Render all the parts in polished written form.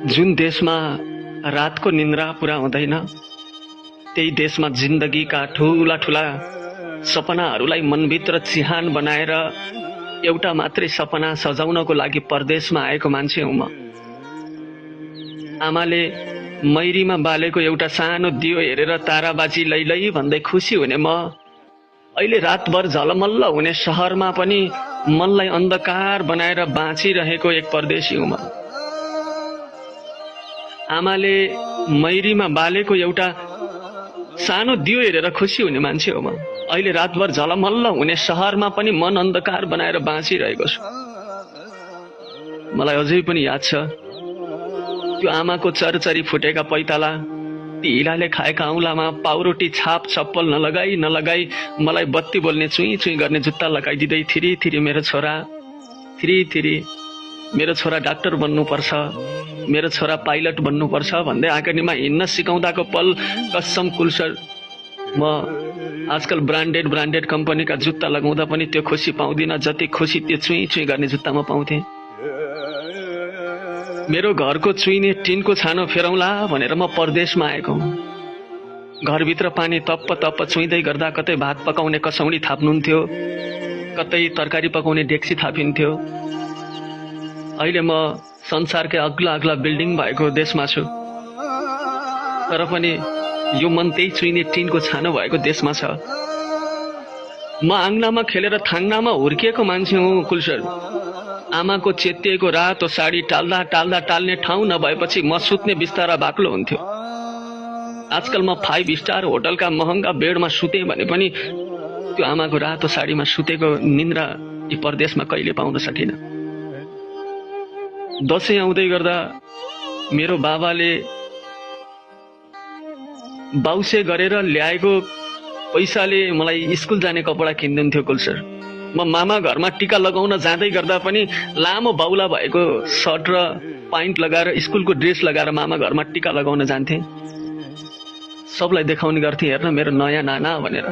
जुन देशमा रातको निन्द्रा पुरा हुँदैन, त्यही देशमा जिन्दगीका ठूला ठूला सपनाहरूलाई मनभित्र चिहान बनाएर एउटा मात्रै सपना सजाउनको लागि परदेशमा आएको मान्छे हुँ म। आमाले मैरीमा बालेको एउटा सानो दियो हेरेर ताराबाजी लैलै भन्दै खुसी हुने म अहिले रातभर झलमल्ल हुने शहरमा पनि मनलाई अन्धकार बनाएर बाँचिरहेको एक परदेशी हुँ म। आमाले मैरीमा बालेको एउटा सानो दियो हेरेर खुसी हुने मान्छे हो म अहिले रातभर झलमल्ल हुने शहरमा पनि मन अन्धकार बनाएर बाँचिरहेको छु। मलाई अझै पनि याद छ त्यो आमाको चरचरी फुटेका पैताला, ती हिलाले खाएका औँलामा पाउरोटी छाप चप्पल नलगाई मलाई बत्ती बोल्ने चुई चुई गर्ने जुत्ता लगाइदिँदै थिरी मेरो छोरा डाक्टर बन्नुपर्छ, मेरो छोरा पाइलट बन्नुपर्छ भन्दै आँगनीमा हिँड्न सिकाउँदाको पल कसम कुलसर म आजकल ब्रान्डेड कम्पनीका जुत्ता लगाउँदा पनि त्यो खुसी पाउँदिन जति खुसी त्यो चुई चुई गर्ने जुत्तामा पाउँथे। मेरो घरको चुइने टिनको छानो फेरौँला भनेर म परदेशमा आएको हुँ। घरभित्र पानी तप्प चुइँदै गर्दा कतै भात पकाउने कसौडी थाप्नुहुन्थ्यो, कतै तरकारी पकाउने डेक्सी थापिन्थ्यो। अहिले म संसारकै अग्ला बिल्डिङ भएको देशमा छु, तर पनि यो मन त्यही चुइने टिनको छानो भएको देशमा छ। म आङ्गनामा खेलेर थाङ्नामा हुर्किएको मान्छे हुँ कुलसर। आमाको चेतिएको रातो साडी टाल्दा टाल्ने ठाउँ नभएपछि म सुत्ने बिस्तारा बाक्लो हुन्थ्यो। आजकल म 5 स्टार होटलका महँगा बेडमा सुते भने पनि त्यो आमाको रातो साडीमा सुतेको निन्द्रा यी परदेशमा कहिले पाउन सकिन। दसैँ आउँदै गर्दा मेरो बाबाले बाउसे गरेर ल्याएको पैसाले मलाई स्कुल जाने कपडा किनिदिन्थ्यो कुलसर। म मामा घरमा टिका लगाउन जाँदै गर्दा पनि लामो बाउला भएको सर्ट र प्यान्ट लगाएर स्कुलको ड्रेस लगाएर मामा घरमा टिका लगाउन जान्थेँ। सबलाई देखाउने गर्थेँ, हेर्न मेरो नयाँ नाना भनेर।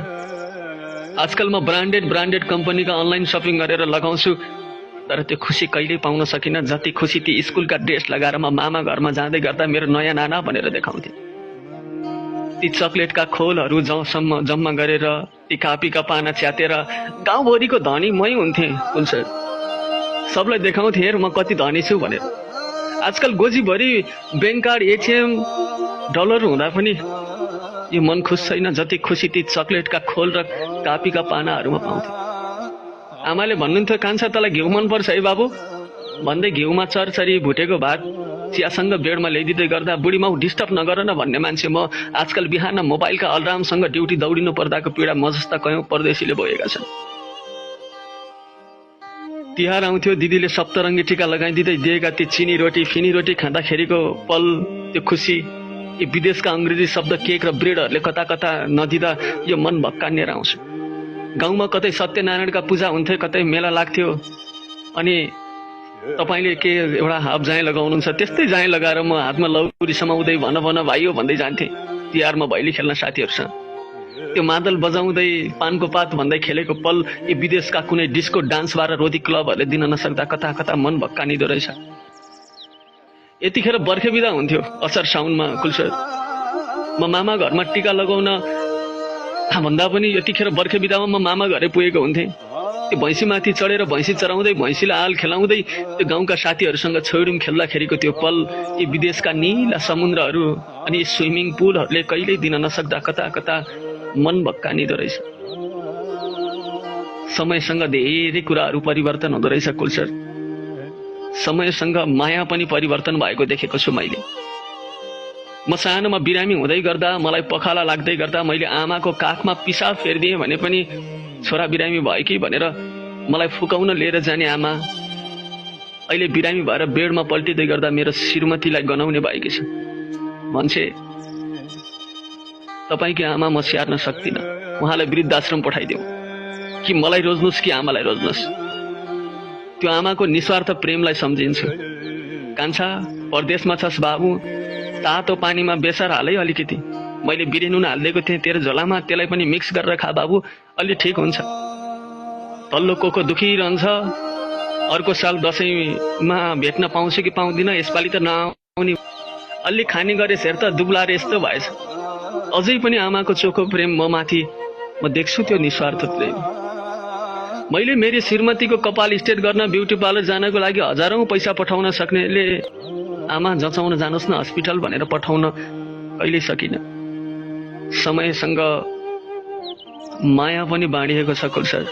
आजकल म ब्रान्डेड कम्पनीका अनलाइन सपिङ गरेर लगाउँछु, तर त्यो खुसी कहिल्यै पाउन सकिनँ जति खुसी ती स्कुलका ड्रेस लगाएर म मामा घरमा जाँदै गर्दा मेरो नयाँ नाना भनेर देखाउँथेँ। ती चकलेटका खोलहरू जम्मा गरेर ती कापीका पाना च्यातेर गाउँभरिको धनी मै हुन्थेँ कुलसर। सबलाई देखाउँथेँ, हेर म कति धनी छु भनेर। आजकल गोजीभरि ब्याङ्क कार्ड, एटिएम, डलर हुँदा पनि यो मन खुस छैन जति खुसी ती चकलेटका खोल र कापीका पानाहरूमा पाउँथेँ। आमाले भन्नुहुन्थ्यो, कान्छा तँलाई घिउ मनपर्छ है बाबु भन्दै घिउमा चरचरी भुटेको भात चियासँग बेडमा ल्याइदिँदै गर्दा बुढी माउ डिस्टर्ब नगर न भन्ने मान्छे म आजकल बिहान मोबाइलका अलार्मसँग ड्युटी दौडिनु पर्दाको पीडा म जस्ता कयौं परदेशीले भोगेका छन्। तिहार आउँथ्यो, दिदीले सप्तरङ्गी टिका लगाइदिँदै दिएका ती चिनी रोटी फिनी रोटी खाँदाखेरिको पल, त्यो खुसी, यी विदेशका अङ्ग्रेजी शब्द केक र ब्रेडहरूले कता नदिँदा यो मन भक्कानिएर आउँछ। गाउँमा कतै सत्यनारायणका पूजा हुन्थे, कतै मेला लाग्थ्यो, अनि तपाईले के एउटा हाफ जाँय लगाउनुहुन्छ, त्यस्तै जाँय लगाएर म हातमा लौरी समाउँदै भन भाइयो भन्दै जान्थेँ तिहारमा भैली खेल्न साथीहरूसँग। त्यो मादल बजाउँदै पानको पात भन्दै खेलेको पल यी विदेशका कुनै डिस्को डान्स बार रोदी क्लबहरूले दिन नसक्दा कता मन भक्कानिदो रहेछ। यतिखेर बर्खे बिदा हुन्थ्यो असार साउनमा कुलसर। म मामा घरमा टिका लगाउन भन्दा पनि यतिखेर बर्खे बिदामा म मामा घरै पुगेको हुन्थेँ। त्यो भैँसीमाथि चढेर भैँसी चराउँदै भैँसीलाई आल खेलाउँदै त्यो गाउँका साथीहरूसँग छोडिम खेल्दाखेरिको त्यो पल, यी विदेशका निला समुद्रहरू अनि स्विमिङ पुलहरूले कहिल्यै दिन नसक्दा कता मन भक्कानिदो रहेछ। समयसँग धेरै कुराहरू परिवर्तन हुँदो रहेछ कुलसर। समयसँग माया पनि परिवर्तन भएको देखेको छु मैले। म सानोमा बिरामी हुँदै गर्दा, मलाई पखाला लाग्दै गर्दा मैले आमाको काखमा पिसाब फेरिदिएँ भने पनि छोरा बिरामी भयो कि भनेर मलाई फुकाउन लिएर जाने आमा अहिले बिरामी भएर बेडमा पल्टिँदै गर्दा मेरो श्रीमतीलाई गनाउने भएकी छ। भन्छे, तपाईँकी आमा म स्याहार्न सक्दिनँ, उहाँलाई वृद्धाश्रम पठाइदेऊ कि मलाई रोज्नुहोस् कि आमालाई रोज्नुहोस्। त्यो आमाको निस्वार्थ प्रेमलाई सम्झिन्छु। कान्छा, परदेशमा छस् बाबु, तातो पानीमा बेसार हालै अलिकति, मैले बिरेनुन हालिदिएको थिएँ तेरो झोलामा, त्यसलाई पनि मिक्स गरेर खा बाबु, अलि ठिक हुन्छ। तल्लो कोको दुखिरहन्छ, अर्को साल दसैँमा भेट्न पाउँछु कि पाउँदिन, यसपालि त उनी अलि खाने गरेछ हेर त दुब्लारे यस्तो भएछ। अझै पनि आमाको चोखो प्रेम म माथि म देख्छु त्यो निस्वार्थ प्रेम। मैले मेरो श्रीमतीको कपाल स्ट्रेट गर्न ब्युटी पार्लर जानको लागि हजारौं पैसा पठाउन सक्नेले आमा जचाउन जानुहोस् न हस्पिटल भनेर पठाउन कहिल्यै सकिन। समयसँग माया पनि बाँडिएको छ कुल सर।